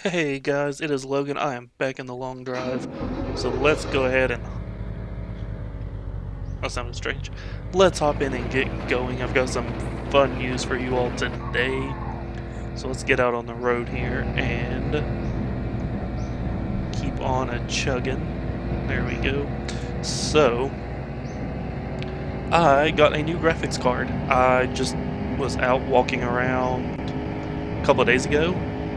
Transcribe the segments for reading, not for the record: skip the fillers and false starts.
Hey guys, it is Logan. I am back in the long drive. So let's go ahead and... That sounded strange. Let's hop in and get going. I've got some fun news for you all today. So let's get out on the road here and keep on a chugging. There we go. So, I got a new graphics card. I just was out walking around a couple of days ago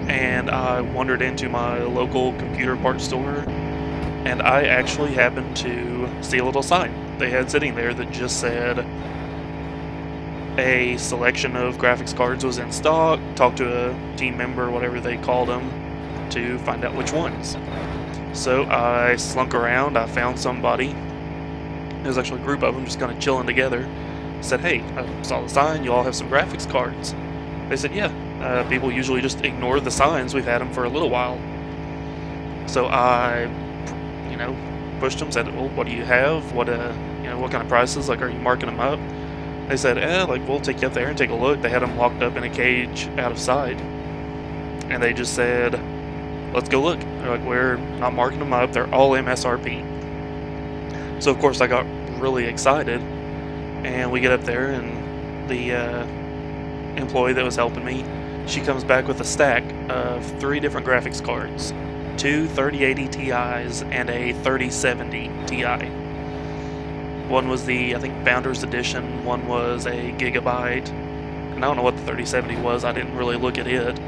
and I wandered into my local computer parts store and I actually happened to see a little sign they had sitting there that just said a selection of graphics cards was in stock. Talk to a team member, whatever they called them, to find out which ones. So I slunk around, I found somebody. There was actually a group of them just kind of chilling together. Said, hey, I saw the sign, you all have some graphics cards. They said, yeah, people usually just ignore the signs, we've had them for a little while. So I pushed them, said, well, what do you have? What kind of prices? Like, are you marking them up? They said, we'll take you up there and take a look. They had them locked up in a cage out of sight. And they just said, let's go look. They're like, we're not marking them up. They're all MSRP. So, of course, I got really excited. And we get up there, and the employee that was helping me, she comes back with a stack of 3 different graphics cards. 2 3080 Ti's and a 3070 Ti. One was the, I think, Founders Edition, one was a Gigabyte, and I don't know what the 3070 was, I didn't really look at it.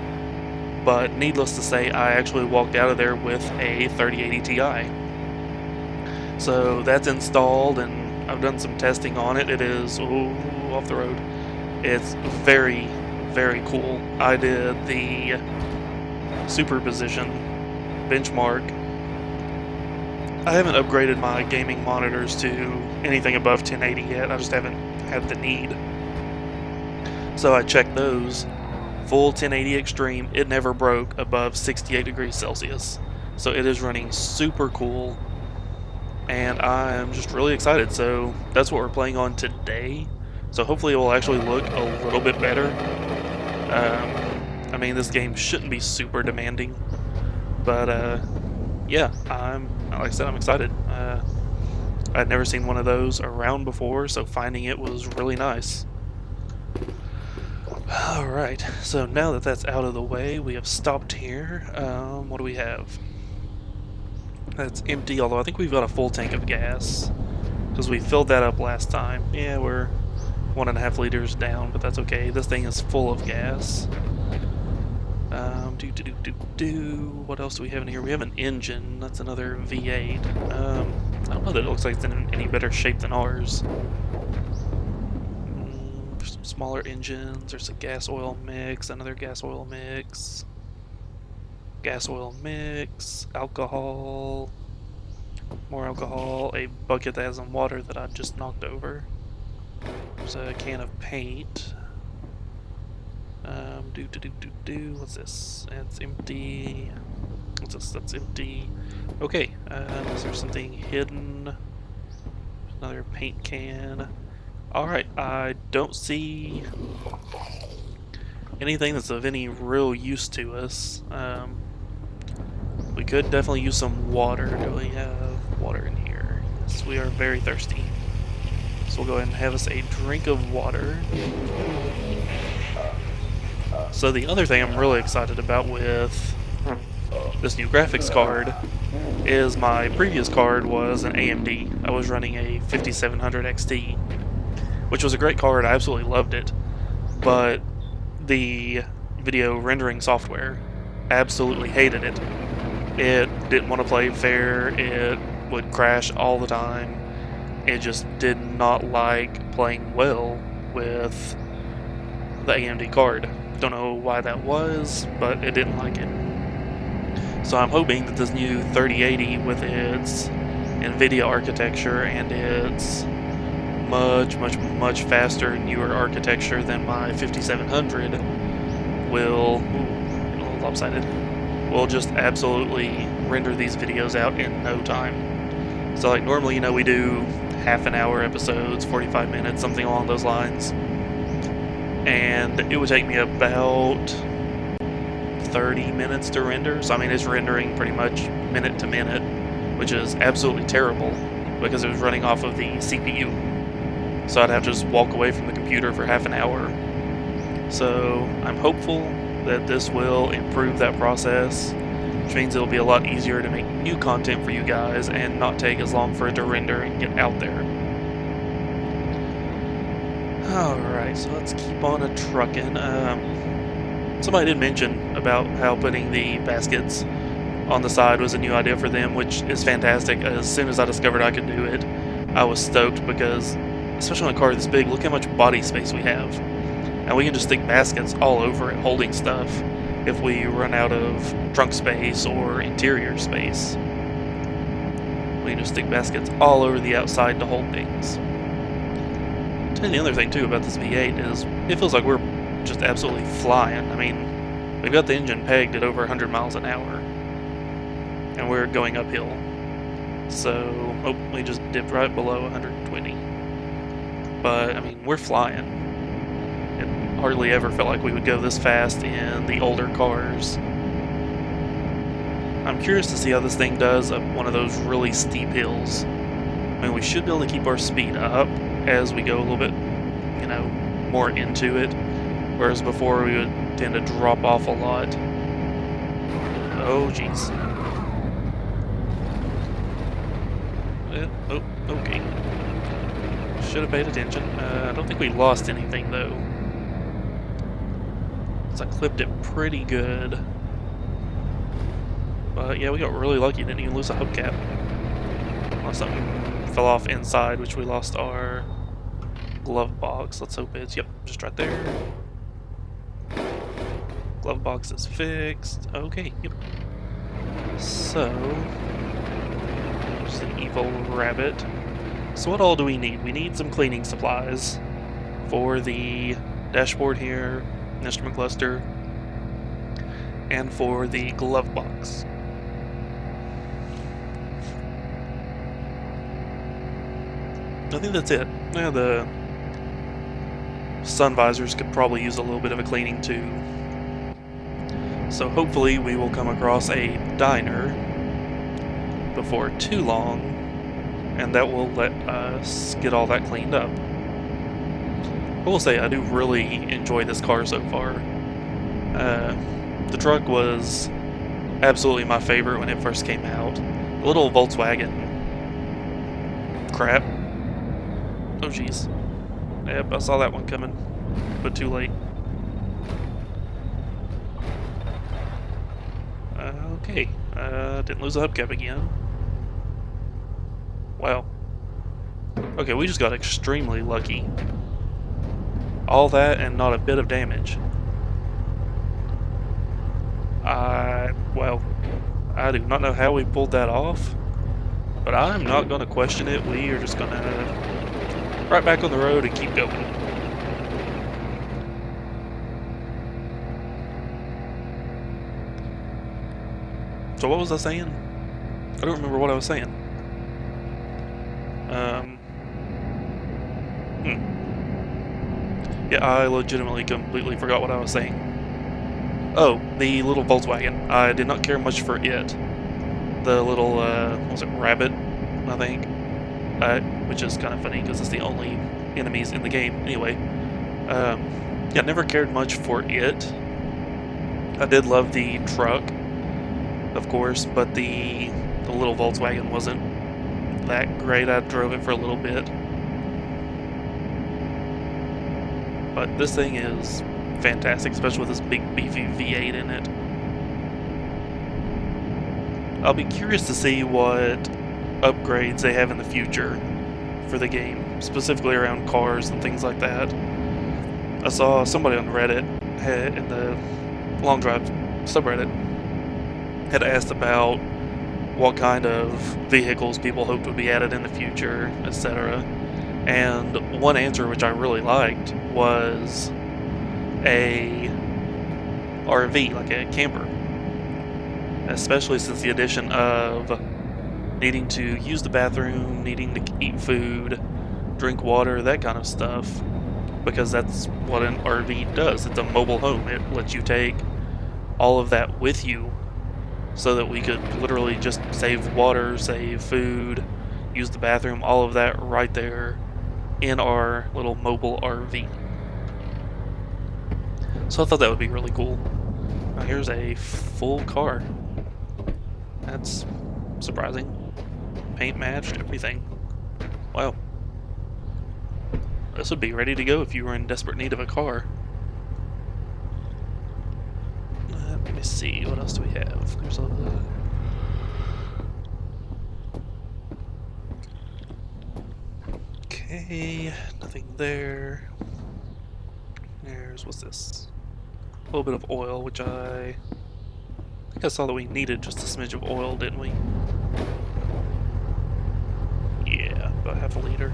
But needless to say, I actually walked out of there with a 3080 Ti. So that's installed, and I've done some testing on it. It is, off the road. It's very, very cool. I did the superposition benchmark. I haven't upgraded my gaming monitors to anything above 1080 yet. I just haven't had the need. So I checked those. Full 1080 Extreme, it never broke above 68 degrees Celsius. So it is running super cool. And I'm just really excited. So that's what we're playing on today. So hopefully it will actually look a little bit better. I mean, this game shouldn't be super demanding. But yeah, like I said, I'm excited. I'd never seen one of those around before, so finding it was really nice. Alright, so now that that's out of the way, we have stopped here. What do we have? That's empty, although I think we've got a full tank of gas, because we filled that up last time. Yeah, we're 1.5 liters down, but that's okay. This thing is full of gas. What else do we have in here? We have an engine. That's another V8. I don't know that it looks like it's in any better shape than ours. Some smaller engines. There's a gas oil mix. Another gas oil mix. Gas oil mix. Alcohol. More alcohol. A bucket that has some water that I just knocked over. There's a can of paint. What's this? It's empty. What's this? That's empty. Okay, is there something hidden? Another paint can. Alright, I don't see anything that's of any real use to us. We could definitely use some water. Do we have water in here? Yes, we are very thirsty. So we'll go ahead and have us a drink of water. So the other thing I'm really excited about with this new graphics card is my previous card was an AMD. I was running a 5700 XT, which was a great card. I absolutely loved it. But the video rendering software absolutely hated it. It didn't want to play fair. It would crash all the time. It just did not like playing well with the AMD card. Don't know why that was, but it didn't like it. So I'm hoping that this new 3080 with its NVIDIA architecture and its much faster, newer architecture than my 5700 will, a little lopsided, will just absolutely render these videos out in no time. So like normally, we do half-an-hour episodes, 45 minutes, something along those lines. And it would take me about 30 minutes to render. So I mean, it's rendering pretty much minute to minute, which is absolutely terrible because it was running off of the CPU. So I'd have to just walk away from the computer for half an hour. So I'm hopeful that this will improve that process, which means it'll be a lot easier to make new content for you guys and not take as long for it to render and get out there. Alright, so let's keep on a-truckin'. Somebody did mention about how putting the baskets on the side was a new idea for them, which is fantastic. As soon as I discovered I could do it, I was stoked because, especially on a car this big, look how much body space we have. And we can just stick baskets all over it holding stuff if we run out of trunk space or interior space. We can just stick baskets all over the outside to hold things. And the other thing too about this V8 is it feels like we're just absolutely flying. I mean, we've got the engine pegged at over 100 miles an hour, and we're going uphill. So, oh, we just dipped right below 120. But, I mean, we're flying. It hardly ever felt like we would go this fast in the older cars. I'm curious to see how this thing does up one of those really steep hills. I mean, we should be able to keep our speed up as we go a little bit, you know, more into it, whereas before we would tend to drop off a lot. Oh, jeez. Oh, okay. Should have paid attention. I don't think we lost anything, though. So I clipped it pretty good. But yeah, we got really lucky. Didn't even lose a hubcap. Unless something fell off inside, which we lost our glove box. Let's hope it's, yep, just right there. Glove box is fixed. Okay, yep. So, just an evil rabbit. So what all do we need? We need some cleaning supplies for the dashboard here, instrument cluster, and for the glove box. I think that's it. Yeah, the sun visors could probably use a little bit of a cleaning too. So hopefully we will come across a diner before too long, and that will let us get all that cleaned up. I will say I do really enjoy this car so far. The truck was absolutely my favorite when it first came out. The little Volkswagen crap. Oh jeez. Yep, I saw that one coming, but too late. Okay, didn't lose a hubcap again. Wow. Okay, we just got extremely lucky. All that and not a bit of damage. Well, I do not know how we pulled that off, but I'm not going to question it. We are just going to right back on the road and keep going. So what was I saying? I don't remember what I was saying. Yeah, I legitimately completely forgot what I was saying. Oh, the little Volkswagen. I did not care much for it. The little, what was it, rabbit, I think? Which is kind of funny because it's the only enemies in the game. Anyway, yeah, never cared much for it. I did love the truck, of course, but the little Volkswagen wasn't that great. I drove it for a little bit. But this thing is fantastic, especially with this big beefy V8 in it. I'll be curious to see what upgrades they have in the future for the game, specifically around cars and things like that. I saw somebody on Reddit in the Long Drive subreddit had asked about what kind of vehicles people hoped would be added in the future, etc. And one answer which I really liked was a RV, like a camper. Especially since the addition of needing to use the bathroom, needing to eat food, drink water, that kind of stuff. Because that's what an RV does. It's a mobile home. It lets you take all of that with you so that we could literally just save water, save food, use the bathroom, all of that right there in our little mobile RV. So I thought that would be really cool. Now here's a full car. That's surprising. Paint matched, everything. Wow. This would be ready to go if you were in desperate need of a car. Let me see, what else do we have? There's a... Okay, nothing there. There's, what's this? A little bit of oil, which I think I saw that we needed just a smidge of oil, didn't we? Yeah, about half a liter.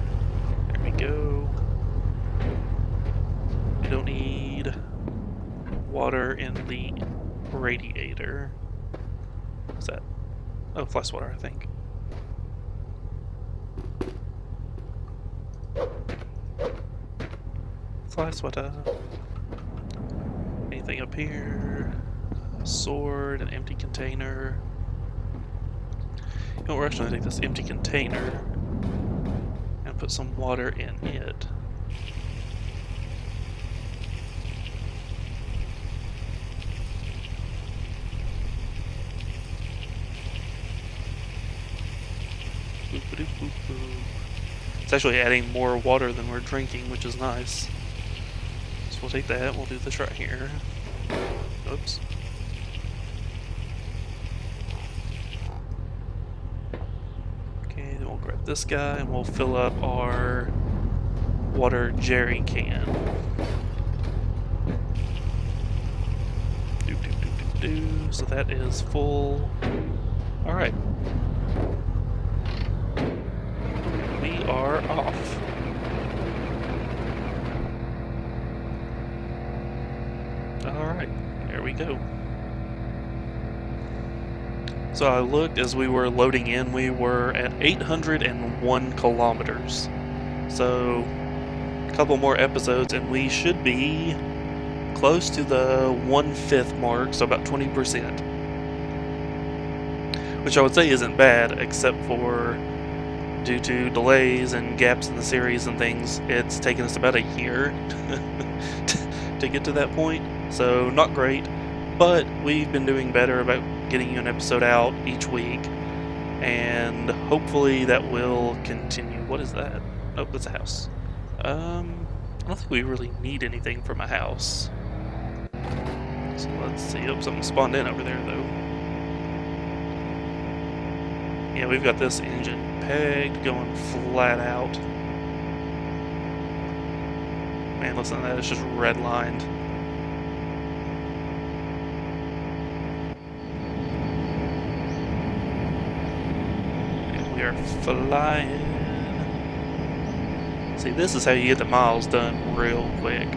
There we go. We don't need water in the radiator. What's that? Oh, fly swatter, I think. Fly swatter. Anything up here? A sword, an empty container. You know, we're actually going to take this empty container and put some water in it. It's actually adding more water than we're drinking, which is nice. So we'll take that, we'll do this right here. Oops. Okay, then we'll grab this guy and we'll fill up our water jerry can. So that is full. Alright. We are off. Alright, here we go. So I looked as we were loading in, we were at 801 kilometers. So a couple more episodes and we should be close to the 1/5 mark, so about 20%. Which I would say isn't bad, except for due to delays and gaps in the series and things, it's taken us about a year to get to that point. So not great, but we've been doing better about getting you an episode out each week, and hopefully that will continue. What is that? Oh, that's a house. I don't think we really need anything from a house. So let's see. Oh, something spawned in over there, though. Yeah, we've got this engine pegged, going flat out. Man, listen to that. It's just redlined. And we are flying. See, this is how you get the miles done real quick.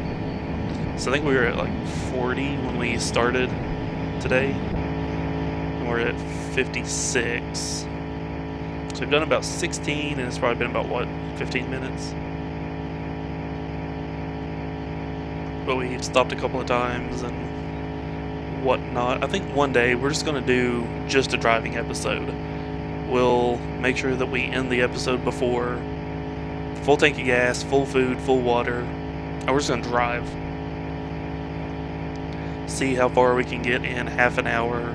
So I think we were at like 40 when we started today, and we're at 56. So we've done about 16, and it's probably been about, what, 15 minutes? But we've stopped a couple of times and whatnot. I think one day we're just going to do just a driving episode. We'll make sure that we end the episode before full tank of gas, full food, full water, and we're just going to drive. See how far we can get in half an hour,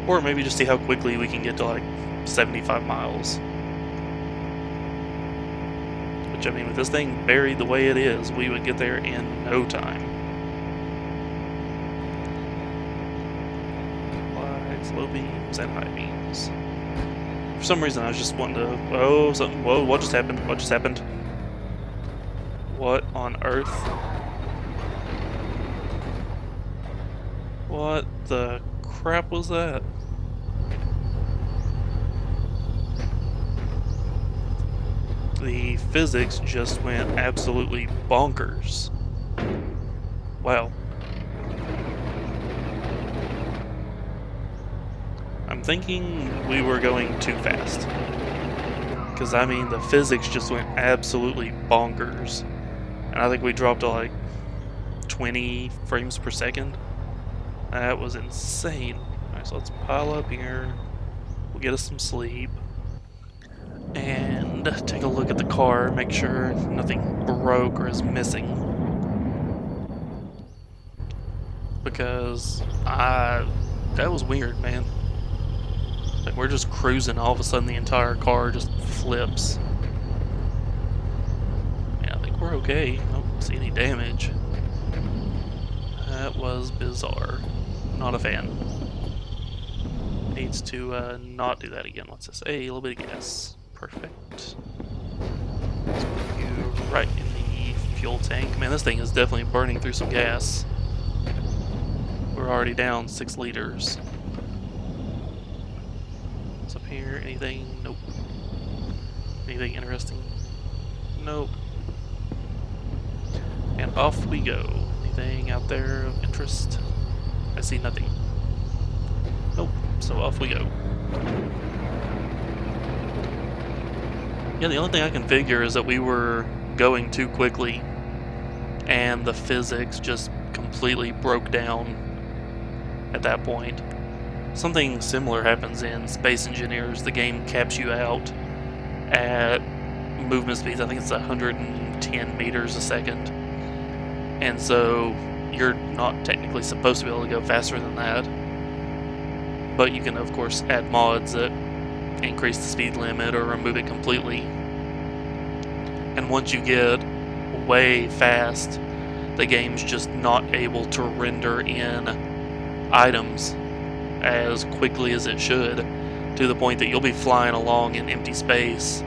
or maybe just see how quickly we can get to like 75 miles. Which, I mean, with this thing buried the way it is, we would get there in no time. Lights, low beams, and high beams. For some reason, I was just wanting to... Oh, something... Whoa, what just happened? What just happened? What on earth? What the crap was that? The physics just went absolutely bonkers. Wow. I'm thinking we were going too fast. Because, I mean, the physics just went absolutely bonkers. And I think we dropped to like 20 frames per second. That was insane. Alright, so let's pile up here. We'll get us some sleep. And take a look at the car, make sure nothing broke or is missing. Because that was weird, man. Like, we're just cruising, all of a sudden the entire car just flips. Yeah, I think we're okay. I don't see any damage. That was bizarre. Not a fan. Needs to not do that again. What's this? Hey, a little bit of gas. Perfect. Let's put you right in the fuel tank. Man, this thing is definitely burning through some gas. We're already down 6 liters. What's up here? Anything? Nope. Anything interesting? Nope. And off we go. Anything out there of interest? I see nothing. Nope. So off we go. Yeah, the only thing I can figure is that we were going too quickly and the physics just completely broke down at that point. Something similar happens in Space Engineers. The game caps you out at movement speeds, I think it's 110 meters a second. And so you're not technically supposed to be able to go faster than that. But you can, of course, add mods that increase the speed limit or remove it completely. And once you get way fast, the game's just not able to render in items as quickly as it should, to the point that you'll be flying along in empty space,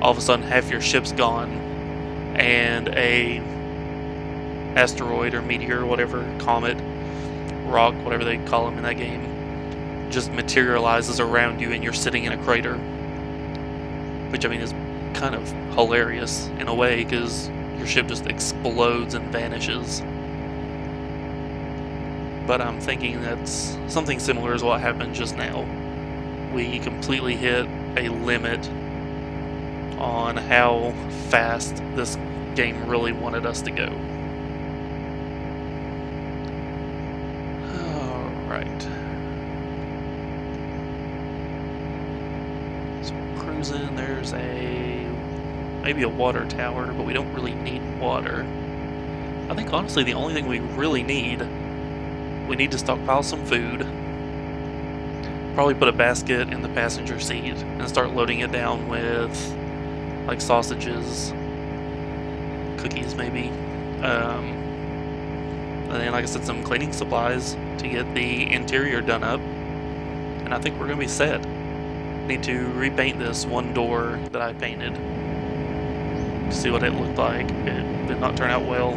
all of a sudden half your ship's gone, and a asteroid or meteor or whatever, comet, rock, whatever they call them in that game, just materializes around you and you're sitting in a crater. Which, I mean, is kind of hilarious in a way, because your ship just explodes and vanishes. But I'm thinking that's something similar is what happened just now. We completely hit a limit on how fast this game really wanted us to go. Alright. So we're cruising, there's maybe a water tower, but we don't really need water. I think honestly the only thing we really need, we need to stockpile some food. Probably put a basket in the passenger seat and start loading it down with like sausages, cookies maybe. And then, like I said, some cleaning supplies to get the interior done up. And I think we're going to be set. Need to repaint this one door that I painted to see what it looked like. It did not turn out well.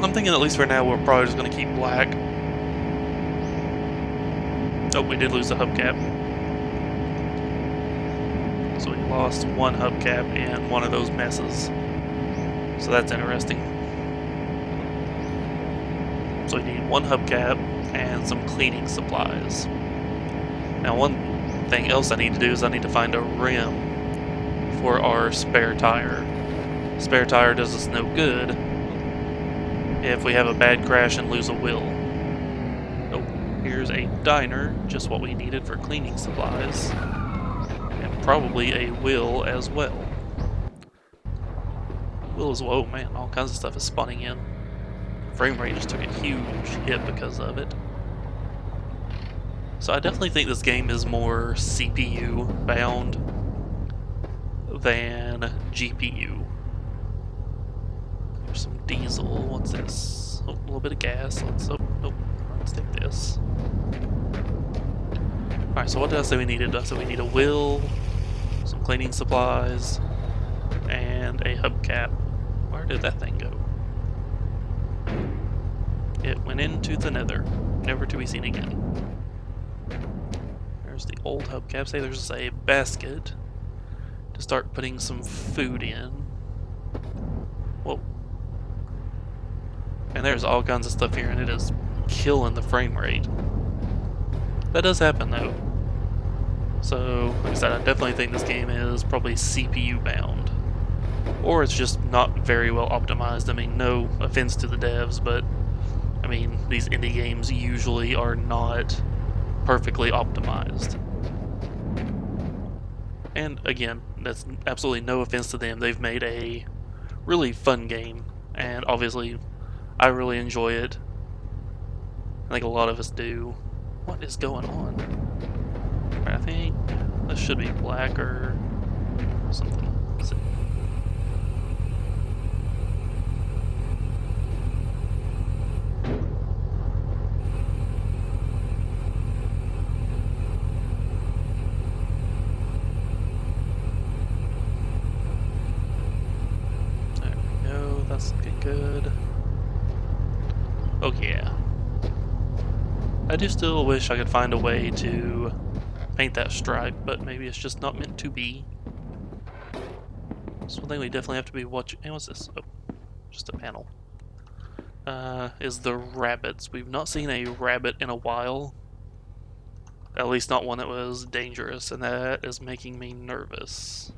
I'm thinking at least for now we're probably just going to keep black. Oh, we did lose the hubcap. So we lost one hubcap in one of those messes. So that's interesting. So we need one hubcap and some cleaning supplies. Now one thing else I need to do is I need to find a rim for our spare tire. Spare tire does us no good if we have a bad crash and lose a wheel. Oh, here's a diner, just what we needed for cleaning supplies. And probably a wheel as well. Wheel as well, oh man, all kinds of stuff is spawning in. Frame rate just took a huge hit because of it. So I definitely think this game is more CPU bound than GPU. There's some diesel. What's this? Oh, a little bit of gas. Let's take this. Alright, so what did I say we needed? I said we need a wheel, some cleaning supplies, and a hubcap. Where did that thing go? It went into the nether, never to be seen again. There's the old hubcap. Say there's a basket to start putting some food in. Whoa. And there's all kinds of stuff here, and it is killing the frame rate. That does happen though. So, like I said, I definitely think this game is probably CPU bound. Or it's just not very well optimized. I mean, no offense to the devs, but I mean, these indie games usually are not perfectly optimized. And again, that's absolutely no offense to them. They've made a really fun game, and obviously I really enjoy it. I think a lot of us do. What is going on? I think this should be black or something. Let's see. There we go, that's looking good. Oh yeah. I do still wish I could find a way to paint that stripe, but maybe it's just not meant to be. That's one thing we definitely have to be watching. Hey, what's this? Oh, just a panel. Is the rabbits. We've not seen a rabbit in a while. At least not one that was dangerous, and that is making me nervous.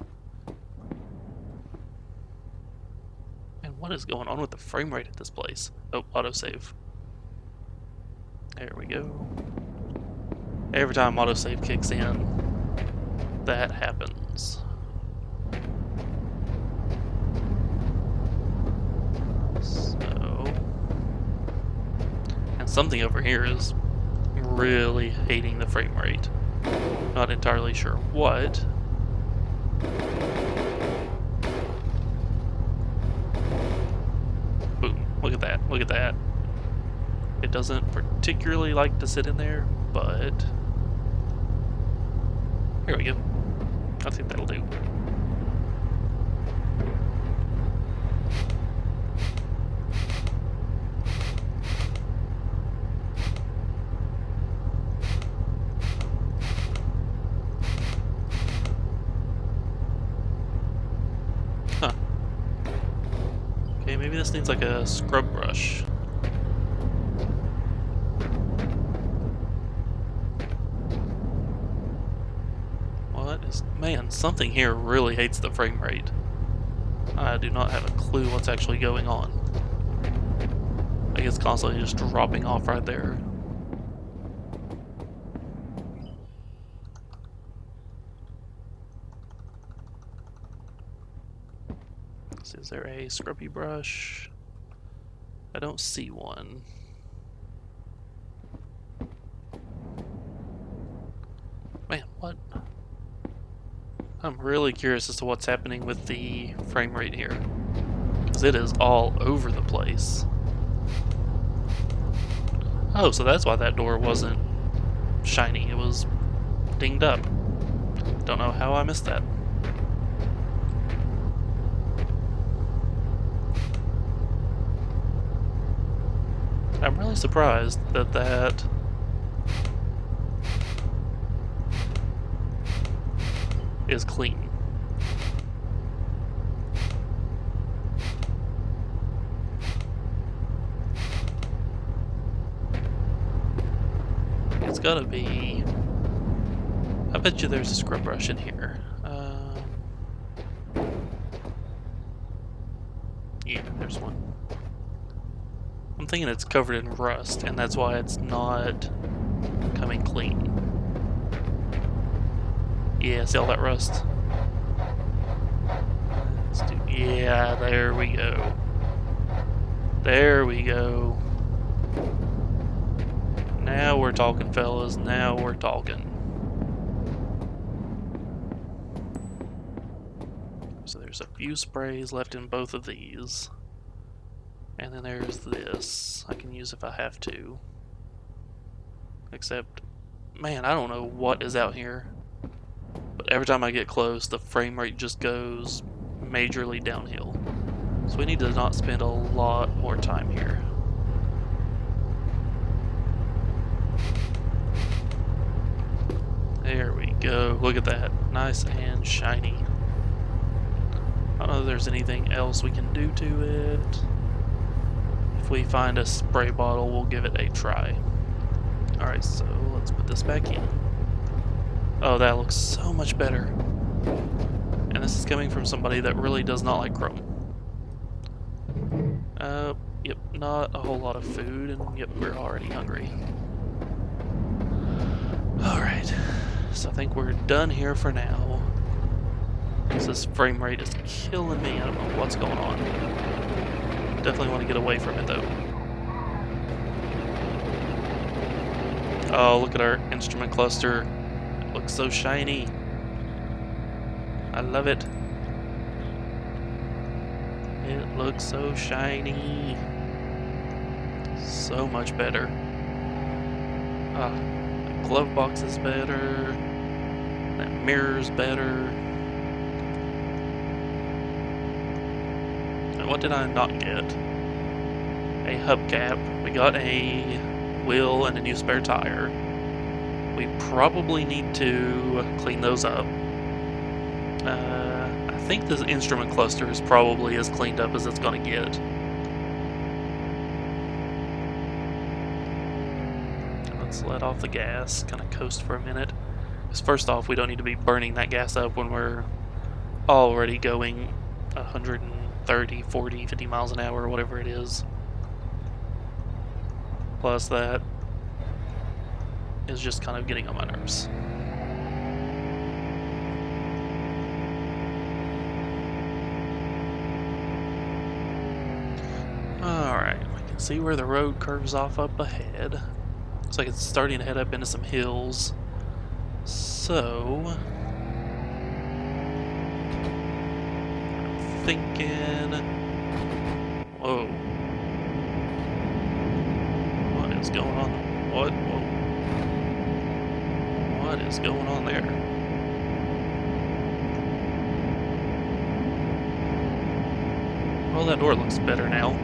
And what is going on with the frame rate at this place? Oh, autosave. There we go. Every time autosave kicks in, that happens. So, and something over here is really hating the frame rate. Not entirely sure what. Boom. Look at that. Look at that. It doesn't particularly like to sit in there, but here we go. I think that'll do. Huh. Okay, maybe this needs like a scrub brush. Man, something here really hates the frame rate. I do not have a clue what's actually going on. I think it's constantly just dropping off right there. Let's see, is there a scrubby brush? I don't see one. Man, what? I'm really curious as to what's happening with the frame rate here, because it is all over the place. Oh, so that's why that door wasn't shiny. It was dinged up. Don't know how I missed that. I'm really surprised that that is clean. It's gotta be. I bet you there's a scrub brush in here. Yeah, there's one. I'm thinking it's covered in rust, and that's why it's not coming clean. Yeah, see all that rust? Yeah, there we go. There we go. Now we're talking, fellas. Now we're talking. So there's a few sprays left in both of these. And then there's this. I can use if I have to. Except, man, I don't know what is out here. But every time I get close, the frame rate just goes majorly downhill. So we need to not spend a lot more time here. There we go. Look at that. Nice and shiny. I don't know if there's anything else we can do to it. If we find a spray bottle, we'll give it a try. Alright, so let's put this back in. Oh, that looks so much better. And this is coming from somebody that really does not like chrome. Yep, not a whole lot of food, and yep, we're already hungry. Alright, so I think we're done here for now. This frame rate is killing me. I don't know what's going on. Definitely want to get away from it though. Oh, look at our instrument cluster. It looks so shiny. I love it. It looks so shiny. So much better. The glove box is better. That mirror's better. And what did I not get? A hubcap. We got a wheel and a new spare tire. We probably need to clean those up. I think this instrument cluster is probably as cleaned up as it's gonna get. Let's let off the gas, kind of coast for a minute. Because first off, we don't need to be burning that gas up when we're already going 130, 40, 50 miles an hour, or whatever it is. Plus that is just kind of getting on my nerves. Alright, we can see where the road curves off up ahead. Looks like it's starting to head up into some hills. So, I'm thinking... Whoa. What is going on? What? Whoa. What is going on there? Well, that door looks better now.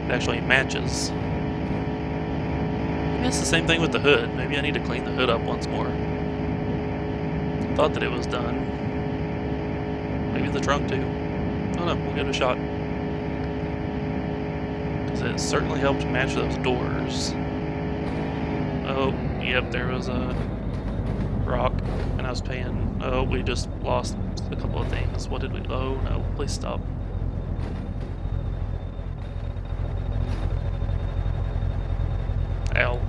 It actually matches. Maybe it's the same thing with the hood. Maybe I need to clean the hood up once more. Thought that it was done. Maybe the trunk too. Oh no, we'll give it a shot. Because it certainly helped match those doors. Oh, yep, there was a rock, and I was paying. Oh, we just lost a couple of things. What did we? Oh no, please stop. Ow.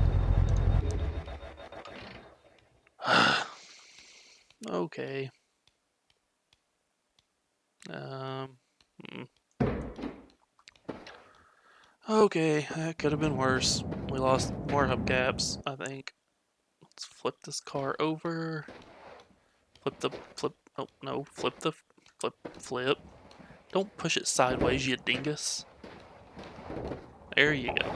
Okay. Okay, that could have been worse. We lost more hubcaps, I think. Let's flip this car over. Oh no, flip. Don't push it sideways, you dingus. There you go.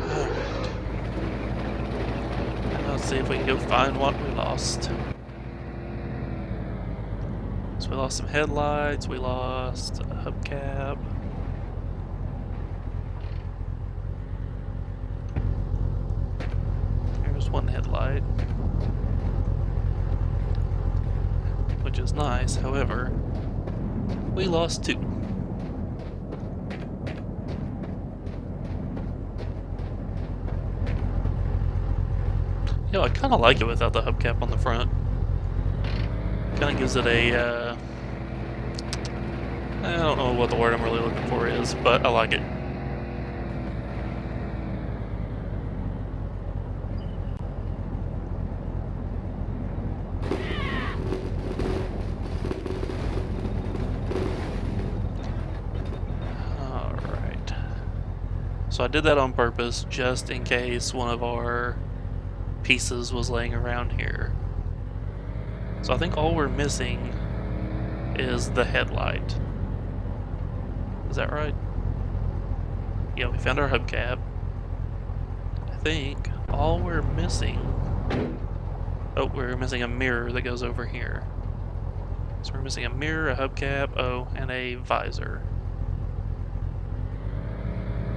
Alright. Let's see if we can go find what we lost. So we lost some headlights, we lost a hubcap. There's one headlight, which is nice. However, we lost two. You know, I kind of like it without the hubcap on the front. Kind of gives it a, I don't know what the word I'm really looking for is, but I like it. Alright. So I did that on purpose, just in case one of our pieces was laying around here. So I think all we're missing is the headlight. Is that right? Yeah, we found our hubcap. I think all we're missing... Oh, we're missing a mirror that goes over here. So we're missing a mirror, a hubcap, oh, and a visor.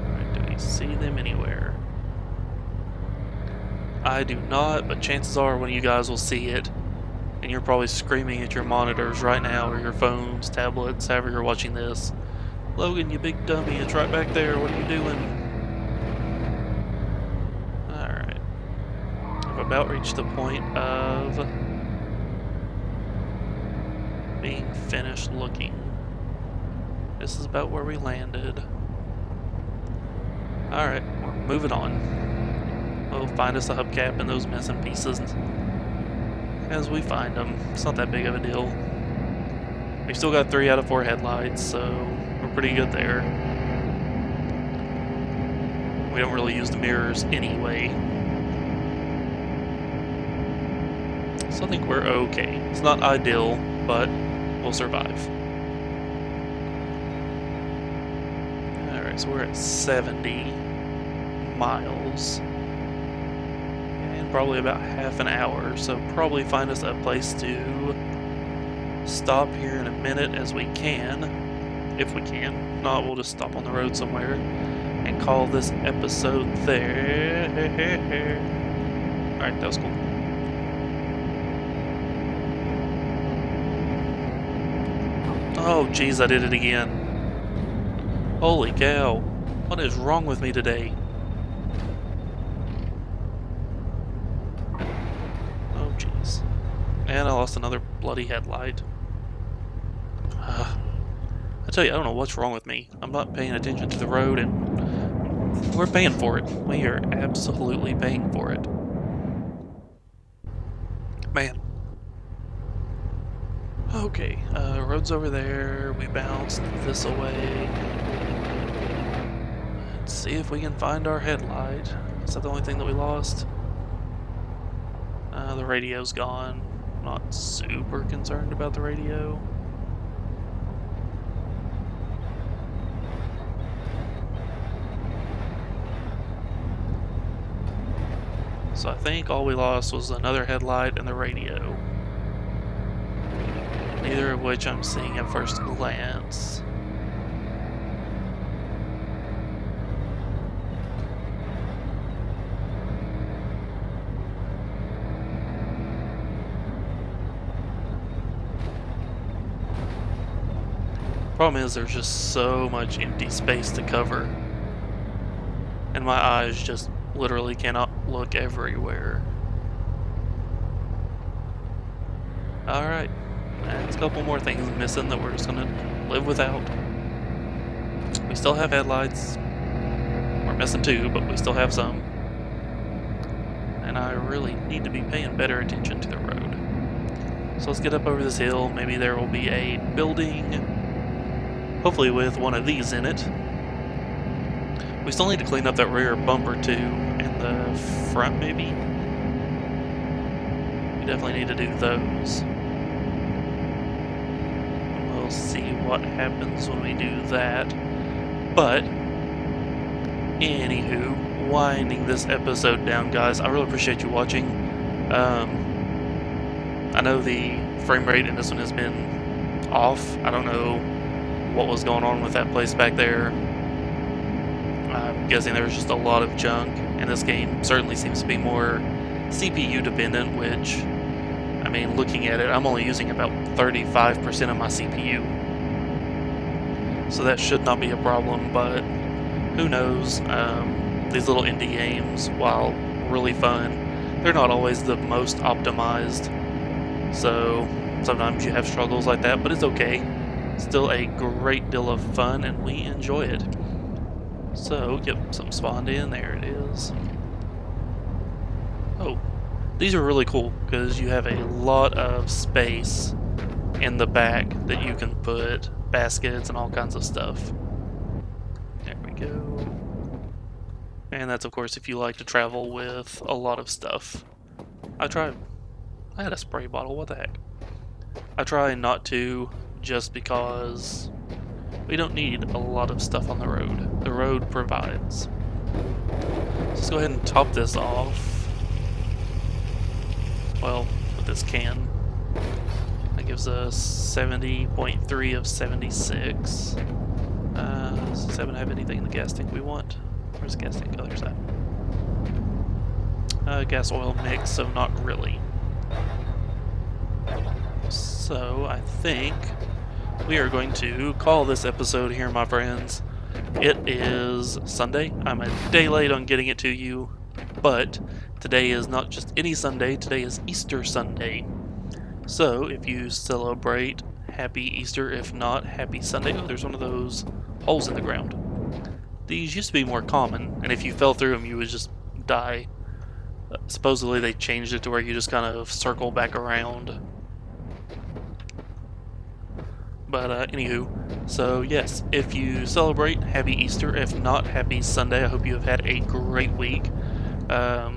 Alright, do we see them anywhere? I do not, but chances are one of you guys will see it. And you're probably screaming at your monitors right now, or your phones, tablets, however you're watching this. Logan, you big dummy, it's right back there, what are you doing? Alright. I've about reached the point of being finished looking. This is about where we landed. Alright, we're moving on. We'll find us a hubcap and those missing pieces as we find them. It's not that big of a deal. We've still got 3 out of 4 headlights, so we're pretty good there. We don't really use the mirrors anyway. So I think we're okay. It's not ideal, but we'll survive. Alright, so we're at 70 miles. And probably about half an hour, so probably find us a place to stop here in a minute as we can. If we can. If not, we'll just stop on the road somewhere and call this episode there. Alright, that was cool. Oh, jeez, I did it again. Holy cow. What is wrong with me today? Oh, jeez. And I lost another bloody headlight. I tell you, I don't know what's wrong with me. I'm not paying attention to the road, and we're paying for it. We are absolutely paying for it. Man. Okay, road's over there. We bounced this away. Let's see if we can find our headlight. Is that the only thing that we lost? The radio's gone. Not super concerned about the radio. So I think all we lost was another headlight and the radio. Neither of which I'm seeing at first glance. Problem is, there's just so much empty space to cover. And my eyes just literally cannot look everywhere. Alright. There's a couple more things missing that we're just gonna live without. We still have headlights. We're missing 2, but we still have some. And I really need to be paying better attention to the road. So let's get up over this hill. Maybe there will be a building, hopefully with one of these in it. We still need to clean up that rear bumper too, and the front maybe. We definitely need to do those. And we'll see what happens when we do that. But, anywho, winding this episode down, guys, I really appreciate you watching. I know the frame rate in this one has been off. I don't know what was going on with that place back there. I'm guessing there was just a lot of junk, and this game certainly seems to be more CPU dependent, which, I mean, looking at it, I'm only using about 35% of my CPU. So that should not be a problem, but who knows. These little indie games, while really fun, they're not always the most optimized. So sometimes you have struggles like that, but it's okay. Still a great deal of fun, and we enjoy it. So, yep, something spawned in. There it is. Oh, these are really cool because you have a lot of space in the back that you can put baskets and all kinds of stuff. There we go. And that's, of course, if you like to travel with a lot of stuff. I had a spray bottle, what the heck. I try not to, just because we don't need a lot of stuff on the road. The road provides. Let's go ahead and top this off. Well, with this can. That gives us 70.3 of 76. Does this happen to have anything in the gas tank we want? Where's the gas tank? Oh, there's that. Gas oil mix, so not really. So, I think we are going to call this episode here, my friends. It is Sunday. I'm a day late on getting it to you, but today is not just any Sunday, today is Easter Sunday. So, if you celebrate Happy Easter. If not, Happy Sunday. Oh, there's one of those holes in the ground. These used to be more common, and if you fell through them, you would just die. Supposedly they changed it to where you just kind of circle back around. But anywho, so yes, if you celebrate, Happy Easter. If not, Happy Sunday. I hope you have had a great week. I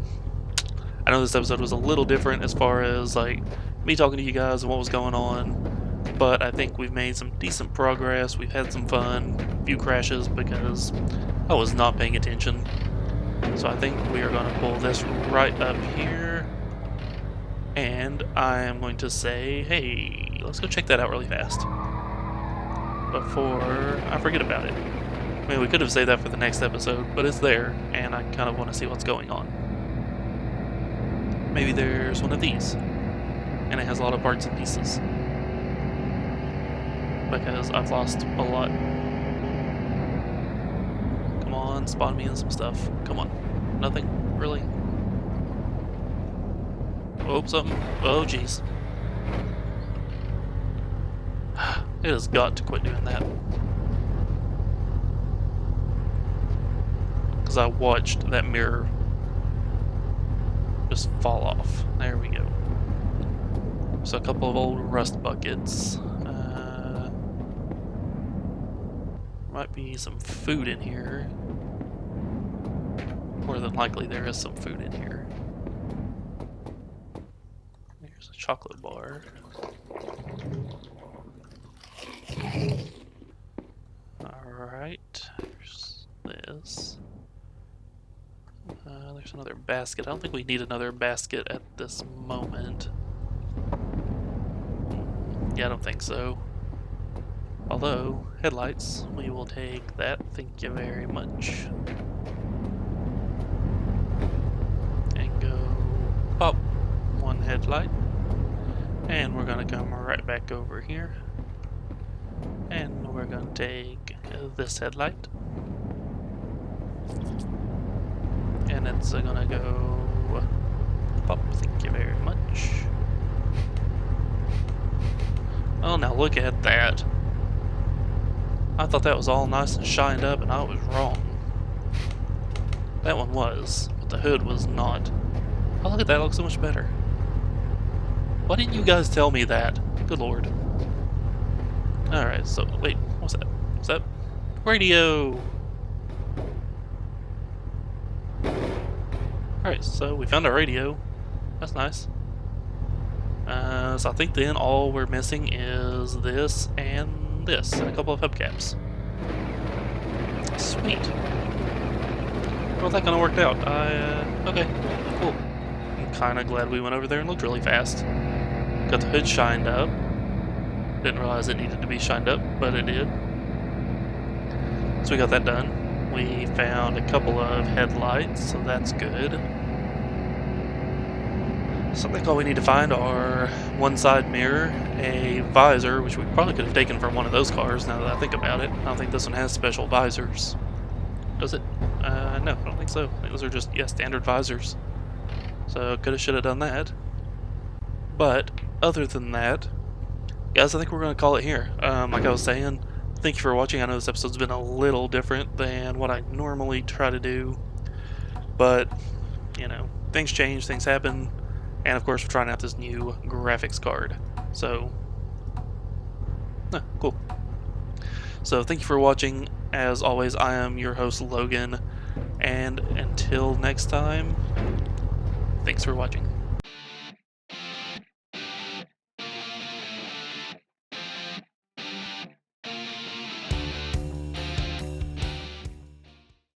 know this episode was a little different as far as like me talking to you guys and what was going on, but I think we've made some decent progress. We've had some fun, a few crashes because I was not paying attention. So I think we are going to pull this right up here, and I am going to say, hey, let's go check that out really fast before I forget about it. I mean, we could have saved that for the next episode, but it's there, and I kind of want to see what's going on. Maybe there's one of these, and it has a lot of parts and pieces, because I've lost a lot. Come on, spawn me in some stuff. Come on. Nothing? Really? Oh, something. Oh, jeez. It has got to quit doing that. Because I watched that mirror just fall off. There we go. So a couple of old rust buckets. Might be some food in here. More than likely there is some food in here. There's a chocolate bar. Alright, there's this. There's another basket. I don't think we need another basket at this moment. Yeah, I don't think so. Although, headlights, we will take that. Thank you very much. And go pop one headlight. And we're going to come right back over here. And we're going to take this headlight. And it's going to go pop. Thank you very much. Oh, now look at that. I thought that was all nice and shined up, and I was wrong. That one was, but the hood was not. Oh, look at that, it looks so much better. Why didn't you guys tell me that? Good lord. Alright, so, wait, what's that? What's that? Radio! Alright, so we found a radio. That's nice. So I think then all we're missing is this and this, and a couple of hubcaps. Sweet. Well, that kind of worked out. Okay, cool. I'm kind of glad we went over there and looked really fast. Got the hood shined up. Didn't realize it needed to be shined up, but it did. So we got that done. We found a couple of headlights, so that's good. So I think all we need to find are one side mirror, a visor, which we probably could have taken from one of those cars now that I think about it. I don't think this one has special visors. Does it? No, I don't think so. I think those are just, yeah, standard visors. So could have, should have done that. But other than that, guys, I think we're going to call it here. Like I was saying, thank you for watching. I know this episode's been a little different than what I normally try to do. But, you know, things change, things happen. And of course, we're trying out this new graphics card. So, cool. So, thank you for watching. As always, I am your host, Logan. And until next time, thanks for watching.